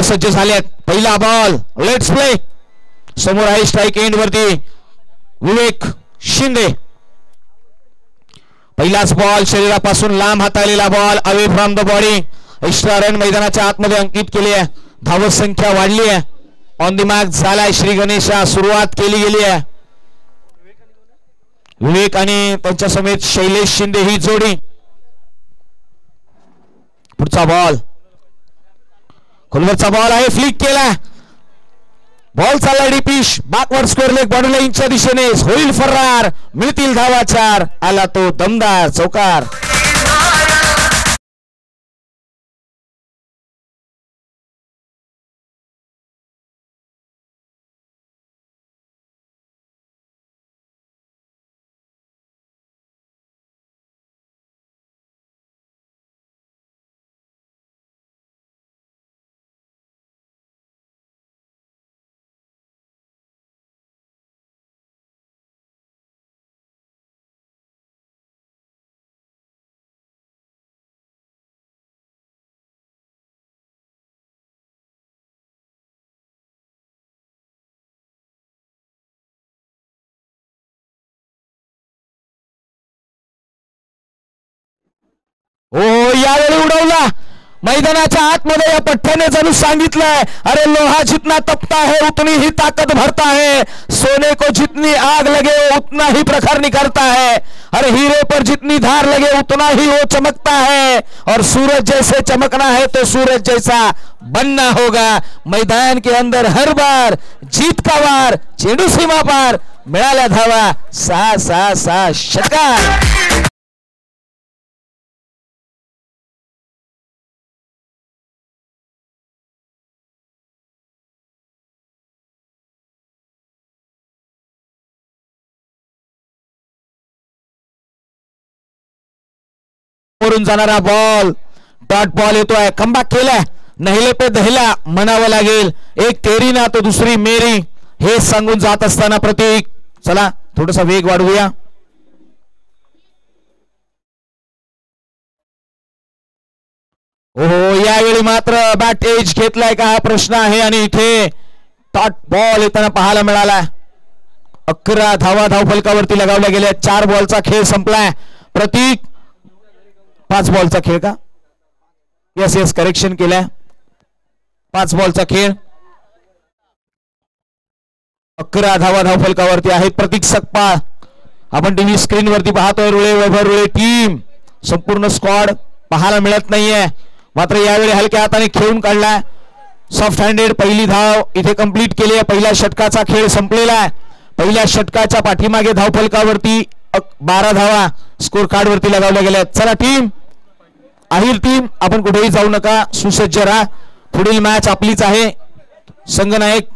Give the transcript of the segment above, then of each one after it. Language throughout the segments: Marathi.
सज्ज झालेत. पहिला बॉल, लेट्स प्ले. समोर आहे स्ट्राइक एंड वरती विवेक शिंदे. पहिलाच बॉल शरीरापासून लांब हाताळलेला ball, away from the body. Extra run मैदानाच्या आतमध्ये अंकित केली आहे. धावत संख्या वाढली आहे. ऑन द मार्क झालाय श्री गणेशा. सुरुवात केली गेली आहे. विवेक आणि त्यांच्या समेत शैलेश शिंदे ही जोडी. पुढचा बॉल, खोलवरचा बॉल आहे, फ्लिक केला. बॉल चालला डीपिश. बॅकवर्ड स्क्वेअर लेग बॉडी लाईनच्या दिशेने. होईल फरार, मिळतील धावा 4. आला तो दमदार चौकार. हो, यावेळी उडवला. मैदानाच्या आतमध्ये या पठ्ठ्याने जणू सांगितलंय, अरे लोहा जितना तपता है उतनी ही ताकत भरता है. सोने को जितनी आग लगे उतना ही प्रखर निकलता है. अरे हीरे पर जितनी धार लगे उतना ही वो चमकता है. और सूरज जैसे चमकना है तो सूरज जैसा बनना होगा. मैदान के अंदर हर बार जीत का वार. चेंडू सीमा पार. मिळाल्या धावा 6-6-6. षटकार. वरून जाणारा बॉल, डॉट बॉल येतोय. कमबॅक केलाय. नहिले पे दहिला म्हणावं लागेल. एक तेरी ना तो दुसरी मेरी, हे सांगून जात असताना प्रतीक. चला थोडासा वेग वाढवूया. ओहो, यावेळी मात्र बॅट एज घेतलाय का हा प्रश्न आहे. आणि इथे डॉट बॉल येताना पाहायला मिळाला. 11 धावा धावफलकावरती लगावल्या गेल्या. 4 बॉलचा खेळ संपलाय. प्रतीक, 5 बॉलचा खेळ का? यस करेक्शन केलाय. 5 बॉलचा खेळ. 11 धावा धावफलकावरती आहेत. प्रतीक सकपाळ आपण टीव्ही स्क्रीन वरती पाहतोय. रुळे, वैभव रुळे टीम, संपूर्ण स्क्वॉड पाहायला मिळत नाहीये. मात्र यावेळी हलक्या हाताने खेळून काढलाय. सॉफ्ट हँडेड पहिली धाव इथे कंप्लीट केली आहे. पहिल्या षटकाचा खेळ संपलेला आहे. पहिल्या षटकाच्या पाठीमागे धावफलकावरती 12 धावा स्कोर कार्ड वरती लगावल्या गेल्या. चला टीम, आहिर टीम, आपण कुठेही जाऊ नका, सुसज्ज राहा. पुढील मॅच आपलीच आहे. संघनायक,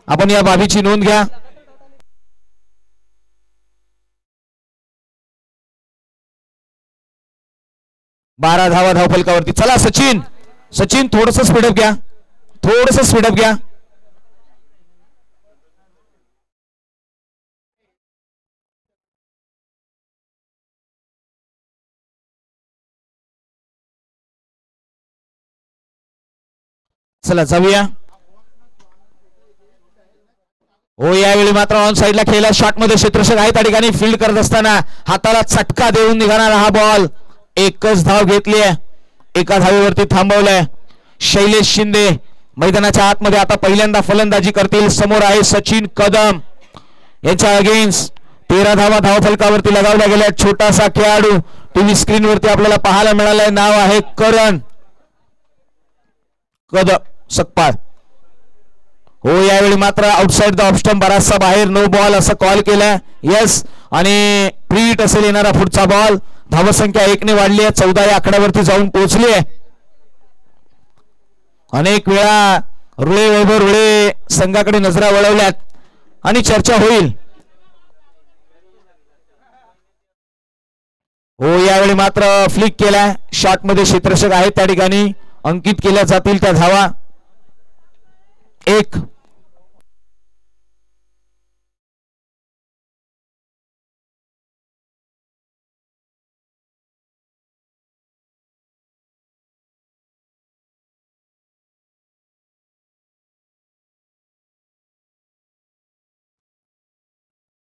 आपण या बाबीची नोंद घ्या. बारा धावा धावफलकावरती. चला सचिन, सचिन थोडस स्पीडअप घ्या, थोडस स्पीडअप घ्या. चला जाऊया. हो, यावेळी मात्र ऑन साइडला खेळला. शॉट मध्ये क्षेत्ररक्षक आहे त्या ठिकाणी फील्ड करत असताना हाताला चटका देऊन निघाणारा हा बॉल. एकच धाव घेतली आहे, एका धावेवरती थांबवलंय. शैलेश शिंदे मैदानाच्या आतमध्ये आता पहिल्यांदा फलंदाजी करतील. समोर आहे सचिन कदम, यांच्या अगेन्स्ट 13 धावा धावफलकावरती लगावल्या गेल्या. छोटासा खेळाडू टीव्ही स्क्रीन वरती आपल्याला पाहायला मिळालाय. नाव आहे करण कदम सकपाळ. हो, यावेळी मात्र आउटसाइड द ऑफ स्टंप, बराचसा बाहेर, नो बॉल असं कॉल केलाय. यस, आणि प्रीट असेल येणारा पुढचा बॉल. धावसंख्या 1 ने वाढली आहे, 14 या आकड्यावरती जाऊन पोहोचली आहे. अनेक वेळा रुळे, वैभव रुळे संघाकडे नजरा वळवल्यात आणि चर्चा होईल. हो, यावेळी मात्र फ्लिक केलाय. शॉट मध्ये क्षेत्ररक्षक आहेत त्या ठिकाणी अंकित केल्या जातील त्या धावा. 1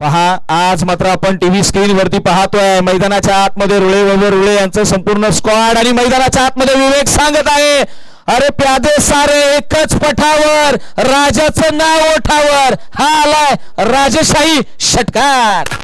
पहा आज मात्र आपण टीव्ही स्क्रीन वरती पाहतोय मैदानाच्या आतमध्ये रुळे वैभव रुळे यांचं संपूर्ण स्क्वॉड आणि मैदानाच्या आतमध्ये विवेक सांगत आहे अरे प्यादे सारे एकच पठावर राजाचं नाव ओठावर हा आलाय राजशाही षटकार.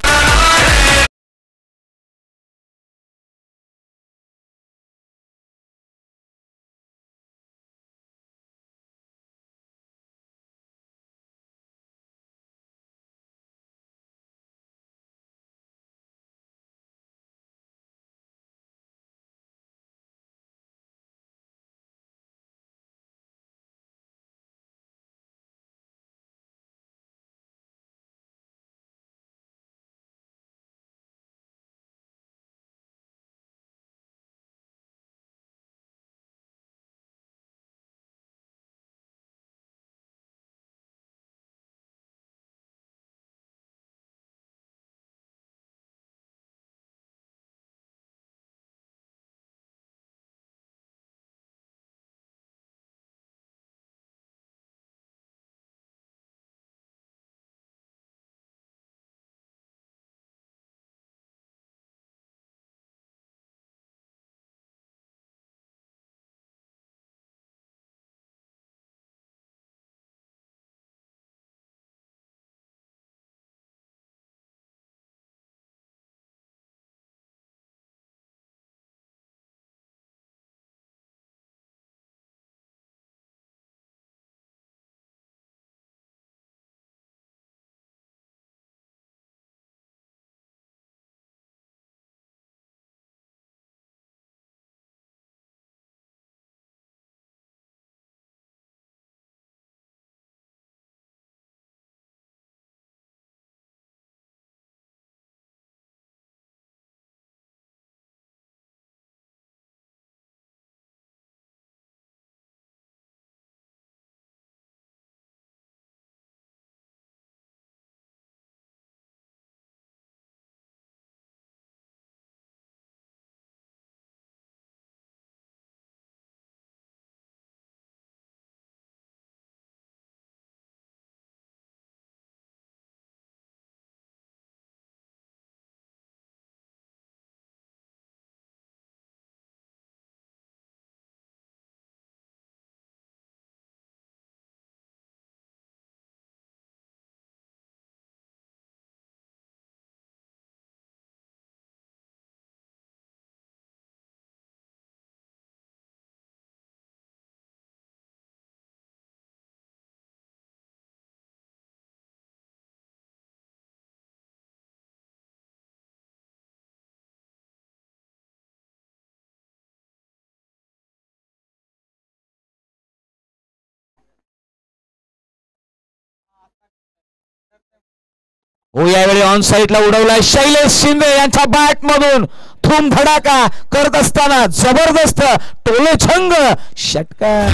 हो यावेळी ऑन साईडला उडवलाय शैलेश शिंदे यांच्या बॅट मधून थूम धडाका करत असताना जबरदस्त टोलेछंग षटकार.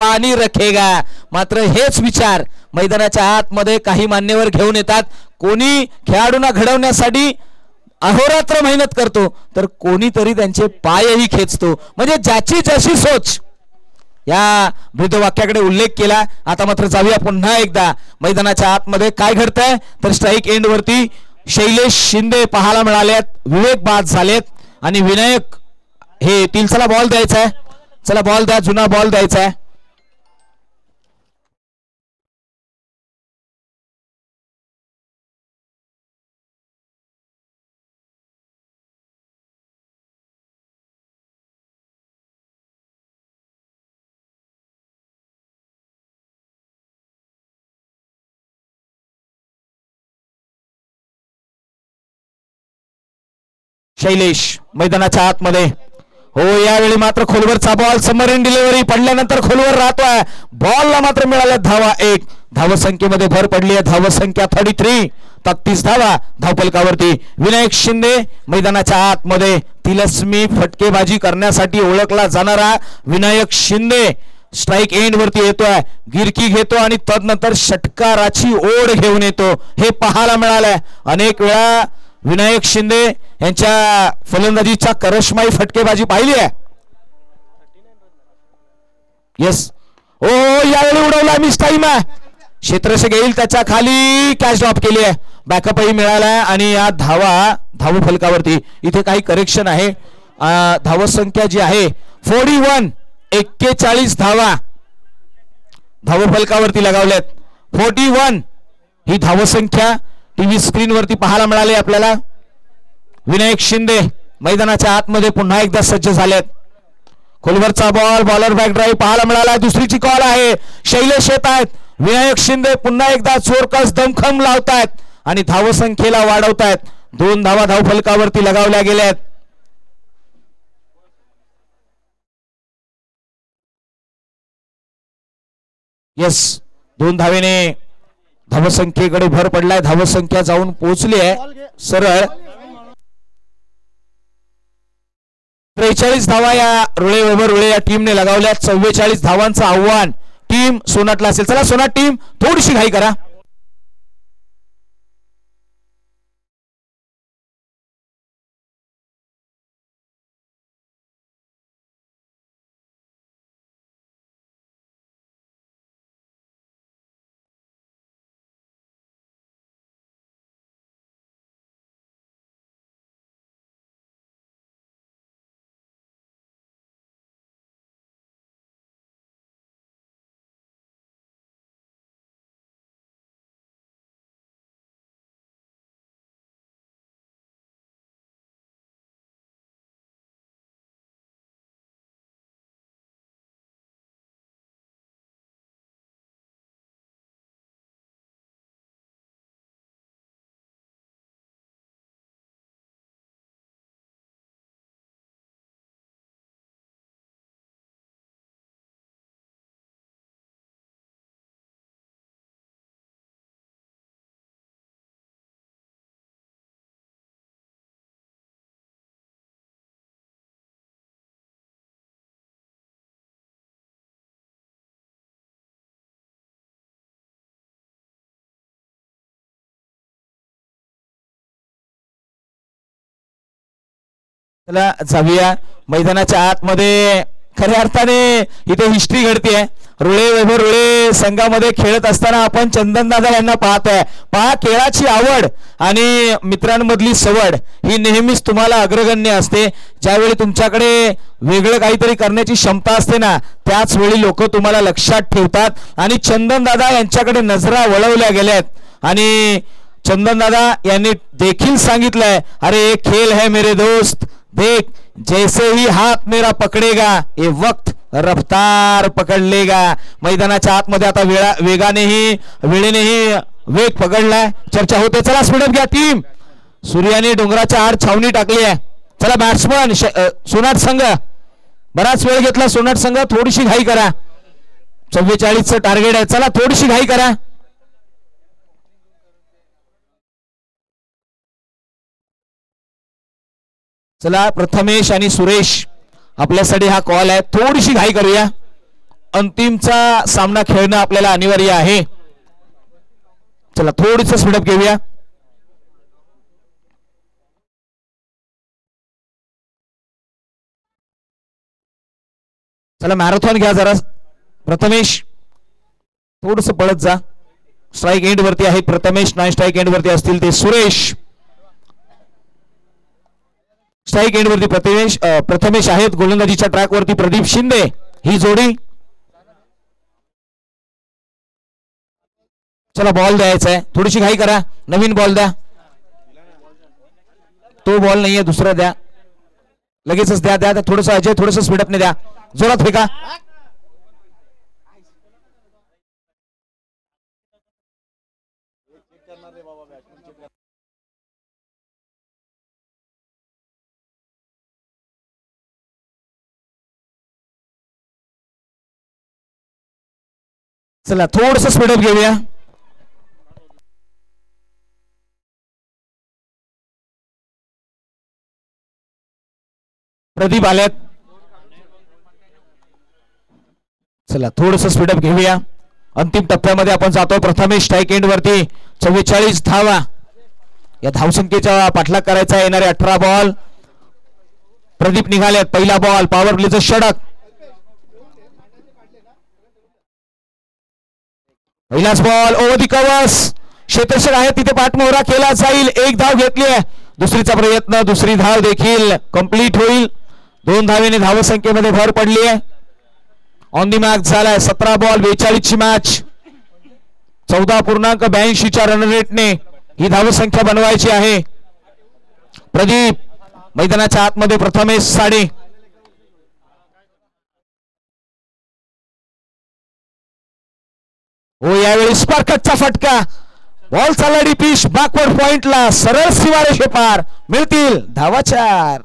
पाणी रखेगा. मात्र हेच विचार मैदानाच्या आतमध्ये काही मान्यवर घेऊन येतात. कोणी खेळाडूंना घडवण्यासाठी अहोरात्र मेहनत करतो तर कोणीतरी त्यांचे पायही खेचतो. म्हणजे ज्याची जशी सोच या ब्रीदवाक्याकडे उल्लेख केला. आता मात्र जाऊया पुन्हा एकदा मैदानाच्या आतमध्ये काय घडतंय तर स्ट्राईक एंड वरती शैलेश शिंदे पाहायला मिळालेत. विवेक बाद झालेत आणि विनायक हे येतील. चला बॉल द्यायचा आहे. चला बॉल द्या. जुना बॉल द्यायचा आहे. शैलेश मैदानाच्या आतमध्ये. हो यावेळी मात्र खोलवरचा बॉल समरीन डिलिव्हरी पडल्यानंतर खोलवर राहतोय. बॉलला मात्र मिळाल्या धावा 1. धावसंख्येमध्ये भर पडली आहे. धावसंख्या 33. 33 धावा धावफलकावरती. विनायक शिंदे मैदानाच्या आतमध्ये. तिलस्मी फटकेबाजी करण्यासाठी ओळखला जाणारा विनायक शिंदे स्ट्राईक एंड वरती येतोय. गिरकी घेतो आणि तदनंतर षटकाराची ओढ घेऊन येतो. हे पाहायला मिळालंय. अनेक वेळा विनायक शिंदे यांच्या फलंदाजीचा करशमाई फटकेबाजी पाहिली आहे. येस ओ यावेळी उडवला. मिस टाइम आहे. क्षेत्ररक्षक येईल त्याच्या खाली. कॅच ड्रॉप केली आहे. बॅकअपही मिळालाय आणि या धाव फलकावरती इथे काही करेक्शन आहे. धावसंख्या जी आहे 41. 41 धावा धावफलकावरती लगावल्यात. 41 ही धावसंख्या टीव्ही स्क्रीन वरती पाहायला मिळाले आपल्याला. विनायक शिंदे मैदानाच्या आतमध्ये पुन्हा एकदा सज्ज झालेत. खोलवरचा बॉल बॉलर बॅक ड्राईव्ह पाहायला मिळाला. दुसरीची कॉल आहे. शैलेश येत आहेत. विनायक शिंदे पुन्हा एकदा चोरकस दमखम लावतायत आणि धावसंख्येला वाढवतायत. 2 धावा धावफलकावरती लगावल्या गेल्यात. येस 2 धावेने धावसंख्येकडे भर पडलाय. धावसंख्या जाऊन पोहोचली आहे सरळ 43 धावा या रुळे या टीमने लगावल्या. 44 धावांचं आव्हान टीम सोनाटला असेल. चला सोनाट टीम थोडीशी घाई करा. चला जाऊया मैदानाच्या आतमध्ये. खऱ्या अर्थाने इथे हिस्ट्री घडते. रुळे वैभव रुळे संघामध्ये खेळत असताना आपण चंदन दादा यांना पाहतोय. पहा खेळाची आवड आणि मित्रांमधली सवड ही नेहमीच तुम्हाला अग्रगण्य असते. ज्यावेळी तुमच्याकडे वेगळं काहीतरी करण्याची क्षमता असते ना त्याच वेळी लोक तुम्हाला लक्षात ठेवतात आणि चंदन दादा यांच्याकडे नजरा वळवल्या गेल्यात. आणि चंदन दादा यांनी देखील सांगितलंय अरे ये खेल है मेरे दोस्त देख जैसे ही हाथ मेरा पकड़ेगा ये वक्त रफ्तार पकड़ लेगा. मैदानाच्या आतमध्ये आता वेळेनेही वेग पकडलाय. चर्चा होते. चला स्पीडअप घ्या टीम. सूर्याने डोंगराच्या आड छावणी टाकली आहे. चला बॅट्समन सोनाट संघ बराच वेळ घेतला. सोनाट संघ थोडीशी घाई करा. 44चं टार्गेट आहे. चला थोडीशी घाई करा. चला प्रथमेश आणि सुरेश आपल्यासाठी हा कॉल आहे. थोडीशी घाई करूया. अंतिमचा सामना खेळणं आपल्याला अनिवार्य आहे. चला थोडीस स्पीडअप घेऊया. चला मॅरेथॉन घ्या जरा. प्रथमेश थोडस पळत जा. स्ट्राईक एंड वरती आहेत प्रथमेश, नॉन स्ट्राईक एंड वरती असतील ते सुरेश. स्ट्राईक एंड वरती प्रथमेश आहेत. गोलंदाजीच्या ट्रॅक वरती प्रदीप शिंदे. ही जोडी. चला बॉल द्यायचा आहे, थोडीशी घाई करा. नवीन बॉल द्या. तो बॉल नाहीये, दुसरा द्या. लगेचच द्या द्या. थोडस अजय थोडस स्पीडअपने द्या. जोरात फेका. चला थोडस स्पीडअप घेऊया. प्रदीप आल्यात. चला थोडस स्पीडअप घेऊया. अंतिम टप्प्यामध्ये आपण जातो. प्रथमेश स्ट्राईक एंड वरती 44 धावा. या धावसंख्येचा पाठलाग करायचा. येणारे 18 बॉल. प्रदीप निघाल्यात. पहिला बॉल पॉवर प्लेचं षटक. पहिलाच बॉल ओव्हर दी कव्हर्स. क्षेत्ररक्षक आहे तिथे पाठमोहरा केला जाईल. एक धाव घेतली आहे. दुसरीचा प्रयत्न, दुसरी धाव देखील कंप्लीट होईल. 2 धावेने धावसंख्येमध्ये भर पडली आहे. ऑन दी मार्क झालाय. 17 बॉल 42 ची मॅच. 14.82 रन रेटने ही धावसंख्या बनवायची आहे. प्रदीप मैदानाच्या आतमध्ये. प्रथमेश साडे. हो यावेळी स्पार्कटचा फटका. बॉल चालला डिपिश बॅकवर्ड पॉइंटला. सरळ सीमारेषे पार. मिळतील धावा 4.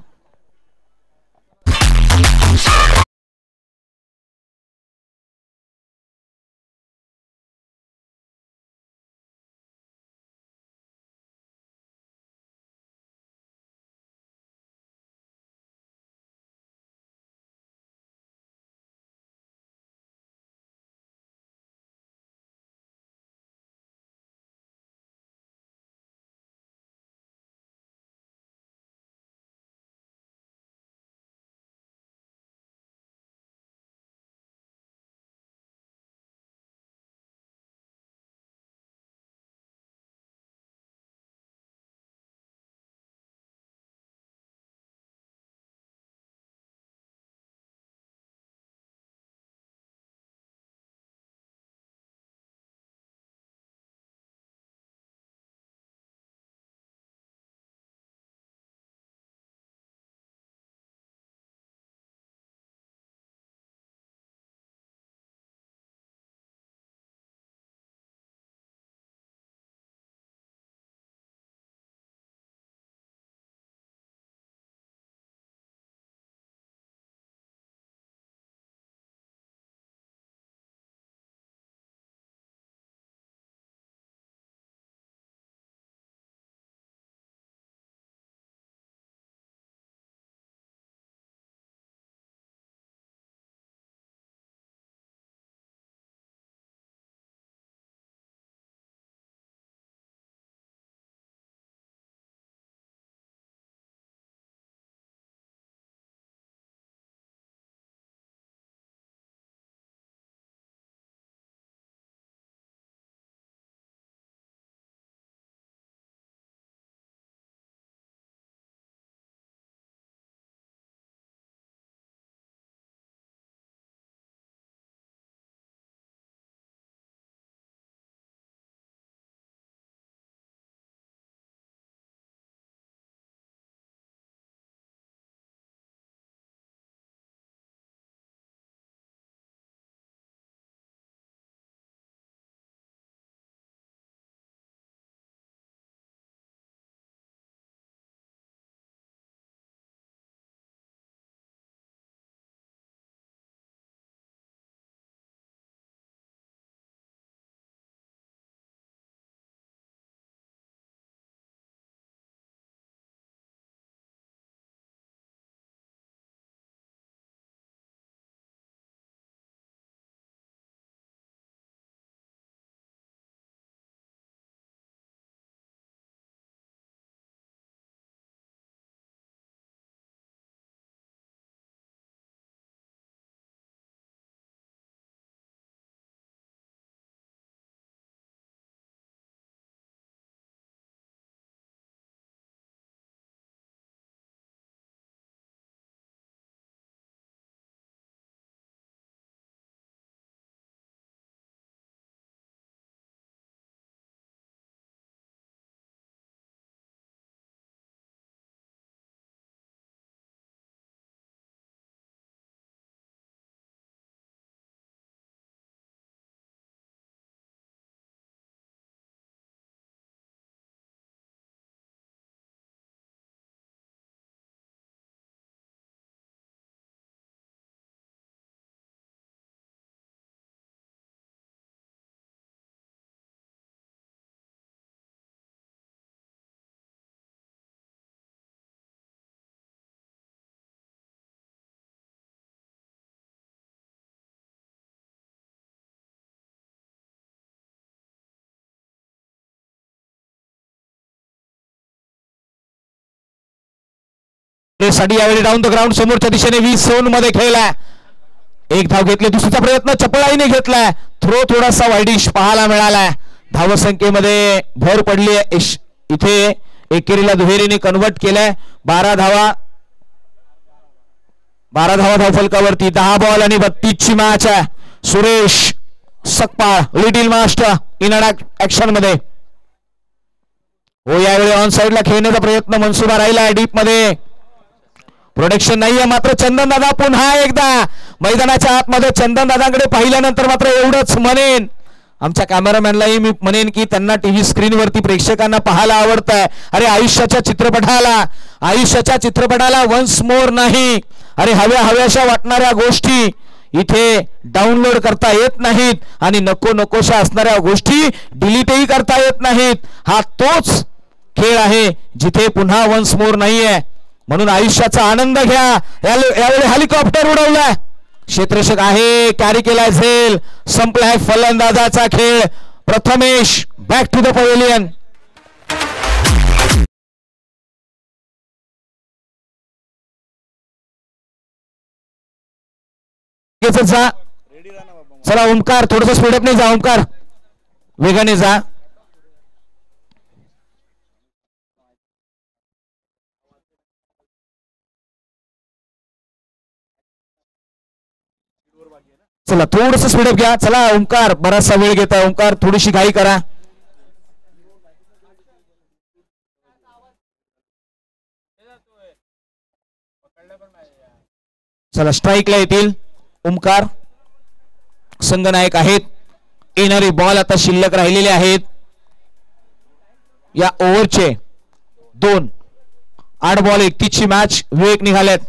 साठी यावेळी डाऊन द ग्राउंड समोरच्या दिशेने 20 झोन मध्ये खेळला. एक धाव घेतली. दुसरीचा प्रयत्न चपळाईने घेतलाय. थ्रो थोडासा वाईडिश पाहायला मिळालाय. धावसंख्येमध्ये भर पडली आहे. इथे एकेरीला दुहेरीने कन्वर्ट केलाय. 12 धावा धावफलकावरती. 10 बॉल आणि 32 ची मॅच आहे. Suresh Sakpal little master in action मध्ये. हो यावेळी ऑन साइडला खेळण्याचा प्रयत्न मनसुबा राहिला. डीप मध्ये प्रोटेक्शन नाहीये. मात्र चंदन दादा पुन्हा एकदा मैदानाच्या आतमध्ये. चंदन दादांकडे पाहिल्यानंतर मात्र एवढंच म्हणेन, आमच्या कॅमेरामॅनलाही मी म्हणेन की त्यांना टीव्ही स्क्रीनवरती प्रेक्षकांना पाहायला आवडतंय. अरे आयुष्याच्या चित्रपटाला वन्स मोर नाही. अरे हव्याशा वाटणाऱ्या गोष्टी इथे डाउनलोड करता येत नाहीत आणि नकोशा असणाऱ्या गोष्टी डिलीटही करता येत नाहीत. हा तोच खेळ आहे जिथे पुन्हा वन्स मोर नाहीये. म्हणून आयुष्याचा आनंद घ्या. यावेळी हेलिकॉप्टर उडवलाय. क्षेत्ररक्षक आहे. कॅरी केलाय झेल. संपलाय फलंदाजाचा खेळ. Prathamesh back to the pavilion. चला ओमकार थोडस स्पीडअप नाही जा. ओमकार वेगाने जा. चला थोडस स्पीडअप घ्या. चला ओमकार बराचसा वेळ घेता. ओमकार थोडीशी घाई करा. चला स्ट्राईकला येतील ओमकार. संघनायक आहेत. येणारे बॉल आता शिल्लक राहिलेले आहेत. या ओव्हरचे 2. 8 बॉल 31 ची मॅच. वेग निघाल्यात.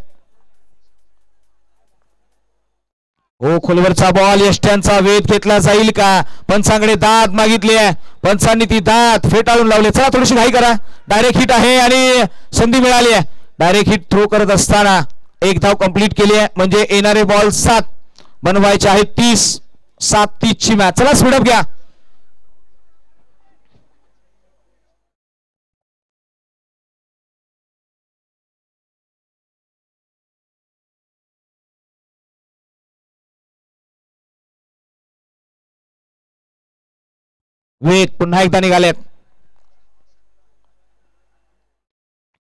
हो खोलवरचा बॉल. यष्ट्यांचा वेध घेतला जाईल का? पंचांकडे दाद मागितली आहे. पंचांनी ती दाद फेटाळून लावले. चला थोडीशी घाई करा. डायरेक्ट हिट आहे आणि संधी मिळाली आहे. डायरेक्ट हिट थ्रो करत असताना 1 धाव कंप्लीट केली आहे. म्हणजे येणारे बॉल 7 बनवायचे आहेत. 30 7-30 ची मॅच. चला स्पीडअप घ्या. वेग पुन्हा एकदा निघालेत.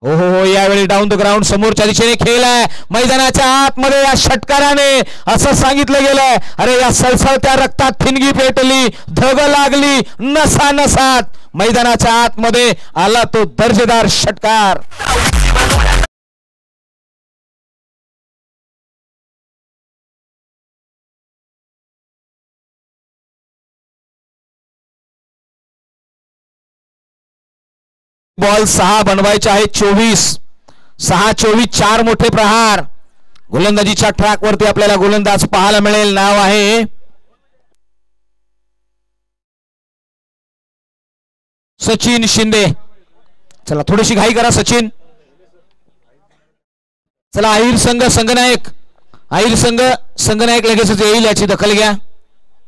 हो यावेळी डाऊन द ग्राउंड समोरच्या दिशेने खेळलाय. मैदानाच्या आतमध्ये या षटकाराने असं सांगितलं गेलंय, अरे या सळसळत्या रक्तात ठिणगी पेटली, धग लागली नसात. मैदानाच्या आतमध्ये आला तो दर्जेदार षटकार. बॉल 6 बनवायचे आहेत. 24 4 मोठे प्रहार. गोलंदाजीच्या ट्रॅक वरती आपल्याला गोलंदाज पाहायला मिळेल. नाव आहे सचिन शिंदे. चला थोडीशी घाई करा सचिन. चला आहिर संघ संघनायक. आहिर संघ संघनायक लगेचच येईल, याची दखल घ्या.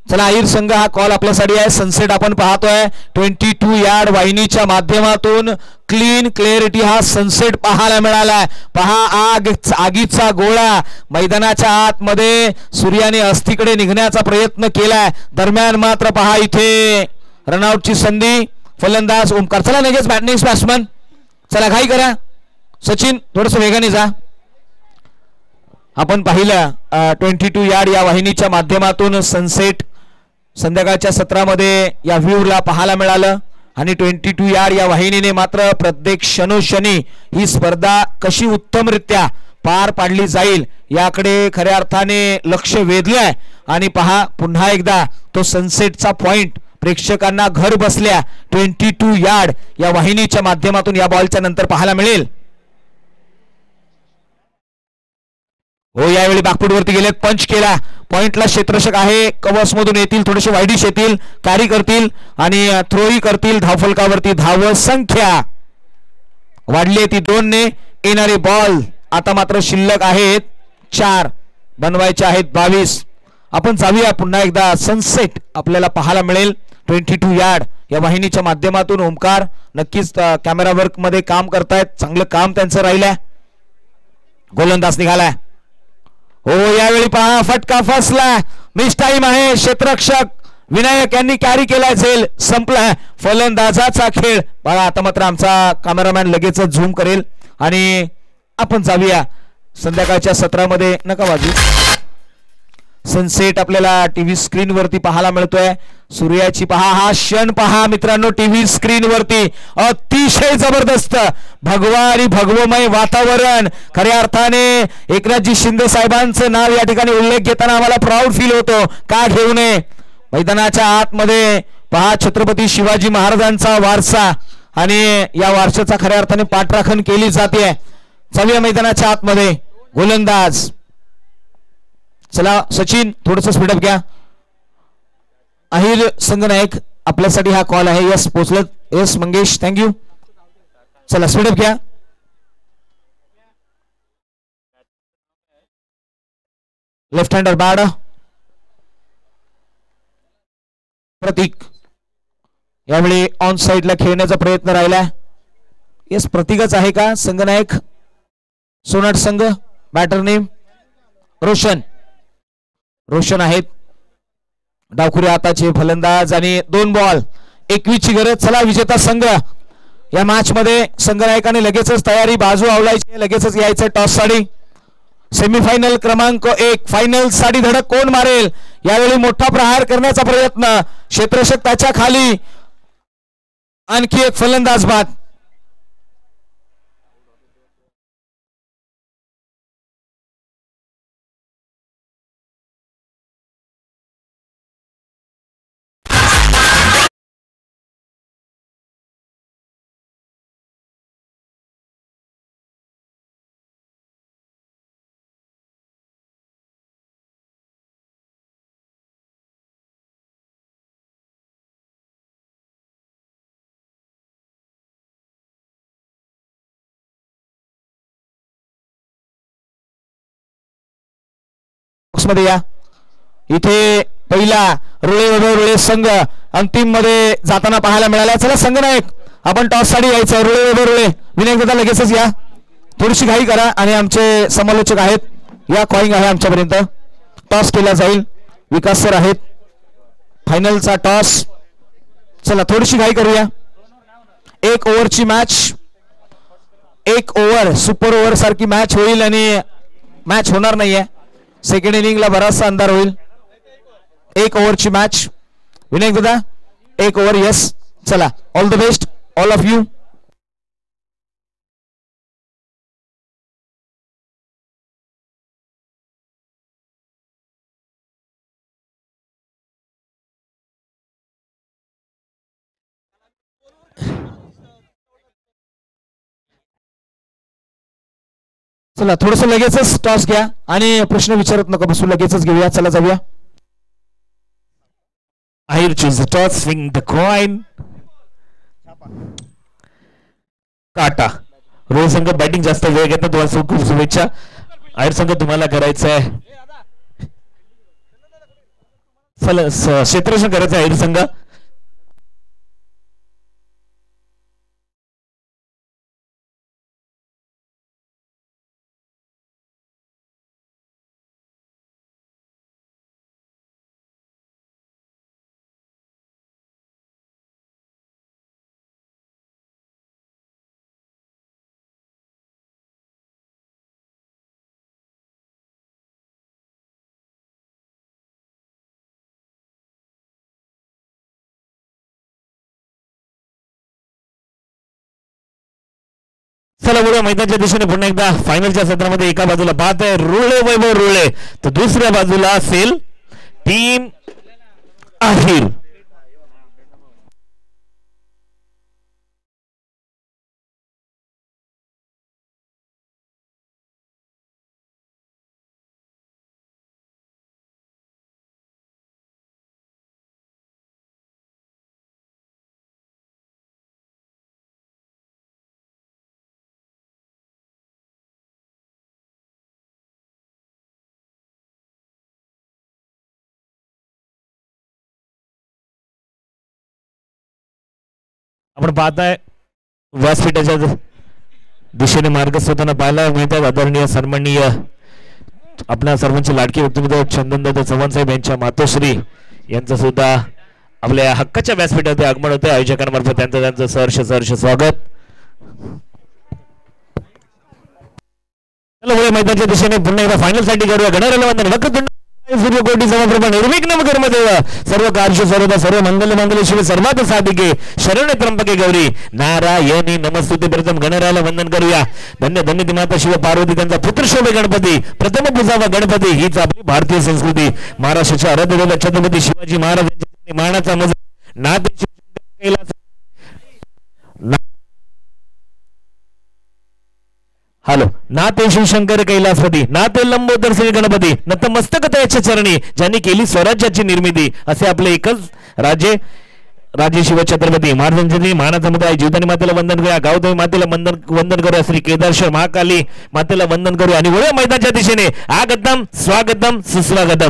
चला आहिर संघ हा कॉल आपल्यासाठी आहे. सनसेट आपण पाहतोय 22 यार्ड वाहिनीच्या माध्यमातून. क्लीन क्लॅरिटी हा सनसेट पाहायला मिळालाय. पहा आगीचा गोळा मैदानाच्या आतमध्ये सूर्याने अस्तीकडे निघण्याचा प्रयत्न केलाय. दरम्यान मात्र पहा इथे रनआउटची संधी. फलंदाज ओमकार. चला नेक्स्ट बॅट्समन. चला घाई करा सचिन, थोडस वेगाने जा. आपण पाहिलं 22 यार्ड या वाहिनीच्या माध्यमातून सनसेट संध्याकाळच्या सत्रामध्ये या व्ह्यूला पाहायला मिळालं. आणि 22 यार्ड या वाहिनीने मात्र प्रत्येक क्षणोक्षणी ही स्पर्धा कशी उत्तमरित्या पार पाडली जाईल याकडे खऱ्या अर्थाने लक्ष वेधलंय. आणि पहा पुन्हा एकदा तो सनसेटचा पॉइंट प्रेक्षकांना घर बसल्या 22 यार्ड या वाहिनीच्या माध्यमातून या बॉलच्या नंतर पाहायला मिळेल. हो यावेळी बॅकफूटवरती गेलेत. पंच केला. पॉइंटला क्षेत्ररक्षक आहे. कव्हर्स मधून येतील, थोडेसे वाईडिश येतील, कॅरी करतील आणि थ्रोही करतील. धावफलकावरती धाव संख्या वाढली ती 2 ने. येणारे बॉल आता मात्र शिल्लक आहेत 4 बनवायचे आहेत 22. आपण जाऊया पुन्हा एकदा. सनसेट आपल्याला पाहायला मिळेल 22 यार्ड या वाहिनीच्या माध्यमातून. ओमकार नक्कीच कॅमेरा वर्क मध्ये काम करतायत. चांगलं काम त्यांचं राहिलंय. गोलंदाज निघालाय. हो यावेळी पहा फटका फसला. मिस टाइम आहे. क्षेत्ररक्षक विनायक यांनी कॅरी केलाय. झेल संपलाय. फलंदाजाचा खेळ बघा. आता मात्र आमचा कॅमेरामॅन लगेच झूम करेल आणि आपण जाऊया संध्याकाळच्या सत्रामध्ये. नका वाजू. सनसेट आपल्याला टीव्ही स्क्रीन वरती पाहायला मिळतोय. सूर्याची पहा हा क्षण पहा मित्रांनो टीव्ही स्क्रीन वरती. अतिशय जबरदस्त भगवा आणि भगवमय वातावरण. खऱ्या अर्थाने एकनाथजी शिंदे साहेबांचं नाव या ठिकाणी उल्लेख घेताना आम्हाला प्राऊड फील होतो. का घेऊ नये. मैदानाच्या आतमध्ये पहा छत्रपती शिवाजी महाराजांचा वारसा आणि या वारशाचा खऱ्या अर्थाने पाठराखण केली जाते. जाऊया मैदानाच्या आतमध्ये. गोलंदाज चला सचिन थोडस स्पीडअप घ्या. अहिर संगनायक आपल्यासाठी हा कॉल आहे. यस पोचलं. Yes Mangesh thank you. चला स्पीडअप घ्या. लेफ्ट हँडर बॅड प्रतीक यावेळी ऑन साइडला खेळण्याचा प्रयत्न राहिला. यस प्रतीकच आहे का. संगनायक सोनाट संघ. Batter name Roshan. रोशन आहेत. डावखुरी हाताचे फलंदाज आणि 2 बॉल 21 ची गरज. चला विजेता संघ या मॅच मध्ये. संघनायकाने लगेचच तयारी बाजू आवलायची. लगेचच यायचं टॉस साठी. सेमीफायनल क्रमांक 1 फायनल साठी धडक कोण मारेल. यावेळी मोठा प्रहार करण्याचा प्रयत्न. क्षेत्ररक्षक त्याच्या खाली. आणखी एक फलंदाज बाद. मध्ये या. इथे पहिला रुळे संघ अंतिम मध्ये जाताना पाहायला मिळाला. चला संघनायक आपण टॉस साठी यायचं. रुळे विनायक दादा लगेचच या. थोडीशी घाई करा आणि आमचे समालोचक आहेत या. कॉईंग आहे आमच्यापर्यंत. टॉस केला जाईल. विकास सर आहेत. फायनलचा टॉस. चला थोडीशी घाई करूया. 1 ओव्हरची मॅच. 1 ओव्हर सुपर ओव्हर सारखी मॅच होईल आणि मॅच होणार नाहीये. सेकंड इनिंगला बराचसा अंधार होईल. 1 ओव्हरची मॅच. विनायक दादा 1 ओव्हर. यस चला all the best all of you. चला थोडस लगेचच टॉस घ्या आणि प्रश्न विचारत नका बसू. लगेचच घेऊया. चला जाऊया. Ahir choose the toss, swing the coin. काटा. रोहित संघ बॅटिंग जास्त वेळ घेत ना. तुम्हाला खूप शुभेच्छा. ahir संघ तुम्हाला करायचं आहे क्षेत्ररक्षण करायचं आहे. ahir संघ चला पुढे मैदानाच्या दिशेने पुन्हा एकदा फायनलच्या सत्रामध्ये. एका बाजूला बाद आहे रुळे वैभव रुळे तर दुसऱ्या बाजूला असेल टीम ahir. आपण पाहताय व्यासपीठाच्या दिशेने मार्गस्थ होताना पाहायला मिळतात. आदरणीय सन्माननीय आपल्या सर्वांचे लाडके व्यक्तिमत्व चंदनदादा चव्हाण साहेब यांच्या मातोश्री यांचं सुद्धा आपल्या हक्काच्या व्यासपीठात आगमन होते. आयोजकांमार्फत त्यांचं सहर्ष स्वागत. मैदानाच्या दिशेने पुन्हा एकदा फायनल साठी करूया. गणरायाला वंदन. वक्रतुंड सूर्यकोटी समप्रभा निर्विघ्न कर्मदेव सर्व कार्य सर्वदा सर्व मंगल शिव सर्वात साधिके शरण त्र्यंबके गौरी नारायणी नमस्तुते. प्रथम गणरायाला वंदन करूया. धन्य धन्य ती माता शिव पार्वती त्यांचा पुत्र शोभे गणपती प्रथम पूजावा गणपती हीच आपली भारतीय संस्कृती. महाराष्ट्राच्या आराध्य छत्रपती शिवाजी महाराज यांच्या मानाचा मज नाते हॅलो नाते शिवशंकर कैलासपती नाते लंबोदर श्री गणपती नतमस्तक त्याच्या चरणी ज्यांनी केली स्वराज्याची निर्मिती असे आपले एकच राजे शिव छत्रपती महाराजांची मानाचा मुद्दा आहे. जीवदानी मातेला वंदन करूया. गावदेवी मातेला वंदन करूया. श्री केदारेश्वर महाकाली मातेला वंदन करूया आणि वळूया मैदानाच्या दिशेने. आगतम स्वागतम सुस्वागतम.